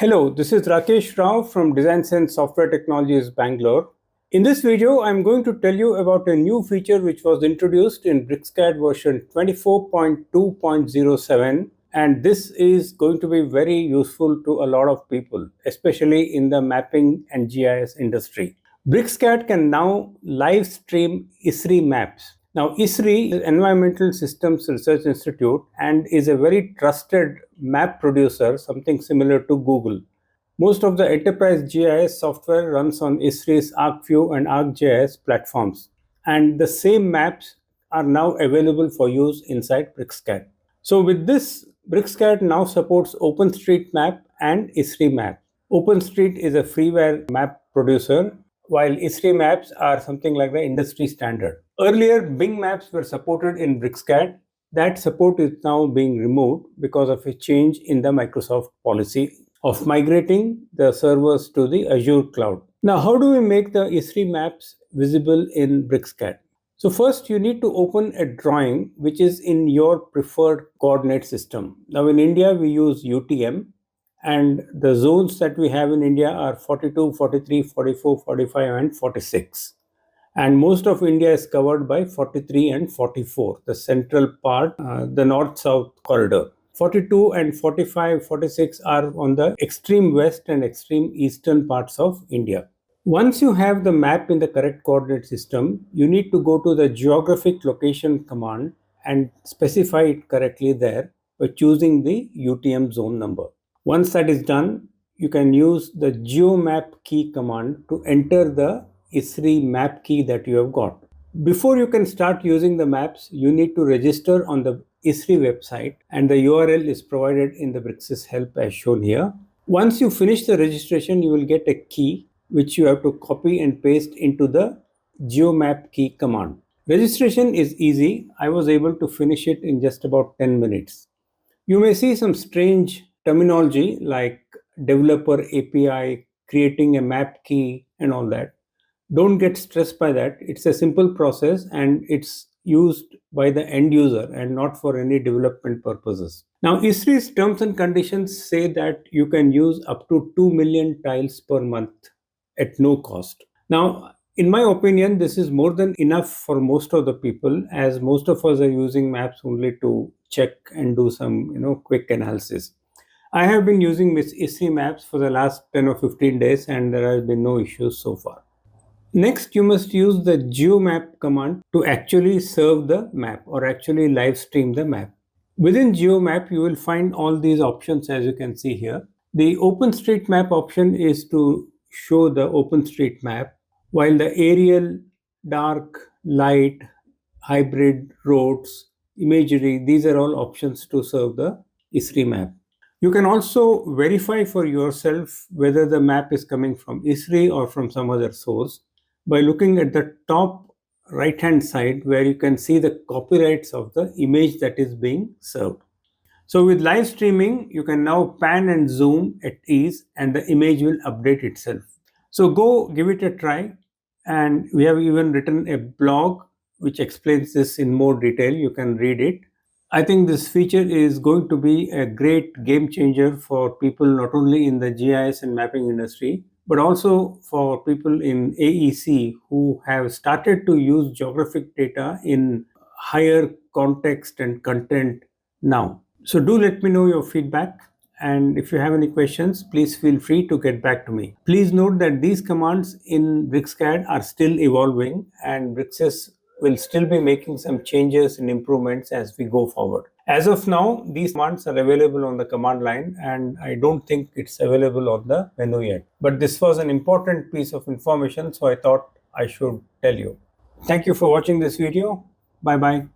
Hello, this is Rakesh Rao from DesignSense Software Technologies, Bangalore. In this video, I'm going to tell you about a new feature which was introduced in BricsCAD version 24.2.07, and this is going to be very useful to a lot of people, especially in the mapping and GIS industry. BricsCAD can now live stream ESRI maps. Now, ESRI is Environmental Systems Research Institute and is a very trusted map producer, something similar to Google. Most of the enterprise GIS software runs on ESRI's ArcView and ArcGIS platforms, and the same maps are now available for use inside BricsCAD. So with this, BricsCAD now supports OpenStreetMap and ESRI Map. OpenStreet is a freeware map producer, while ESRI maps are something like the industry standard. Earlier, Bing maps were supported in BricsCAD. That support is now being removed because of a change in the Microsoft policy of migrating the servers to the Azure cloud. Now, how do we make the ESRI maps visible in BricsCAD? So first, you need to open a drawing which is in your preferred coordinate system. Now, in India, we use UTM. And the zones that we have in India are 42, 43, 44, 45, and 46. And most of India is covered by 43 and 44, the central part, the north-south corridor. 42 and 45, 46 are on the extreme west and extreme eastern parts of India. Once you have the map in the correct coordinate system, you need to go to the geographic location command and specify it correctly there by choosing the UTM zone number. Once that is done, you can use the geomap key command to enter the ESRI map key that you have got. Before you can start using the maps, you need to register on the ESRI website, and the URL is provided in the Bricsys help as shown here. Once you finish the registration, you will get a key which you have to copy and paste into the geomap key command. Registration is easy. I was able to finish it in just about 10 minutes. You may see some strange terminology like developer API, creating a map key, and all that. Don't get stressed by that. It's a simple process and it's used by the end user and not for any development purposes. Now, ESRI's terms and conditions say that you can use up to 2 million tiles per month at no cost. Now, in my opinion, this is more than enough for most of the people, as most of us are using maps only to check and do some quick analysis. I have been using ESRI maps for the last 10 or 15 days and there has been no issues so far. Next, you must use the geomap command to actually serve the map or actually live stream the map. Within geomap, you will find all these options as you can see here. The OpenStreetMap option is to show the OpenStreetMap, while the aerial, dark, light, hybrid, roads, imagery, these are all options to serve the ESRI map. You can also verify for yourself whether the map is coming from ESRI or from some other source by looking at the top right-hand side where you can see the copyrights of the image that is being served. So with live streaming, you can now pan and zoom at ease and the image will update itself. So go give it a try, and we have even written a blog which explains this in more detail. You can read it. I think this feature is going to be a great game changer for people not only in the GIS and mapping industry, but also for people in AEC who have started to use geographic data in higher context and content now. So do let me know your feedback. And if you have any questions, please feel free to get back to me. Please note that these commands in BricsCAD are still evolving, and Bricsys will still be making some changes and improvements as we go forward. As of now, these commands are available on the command line, and I don't think it's available on the menu yet. But this was an important piece of information, so I thought I should tell you. Thank you for watching this video. Bye-bye.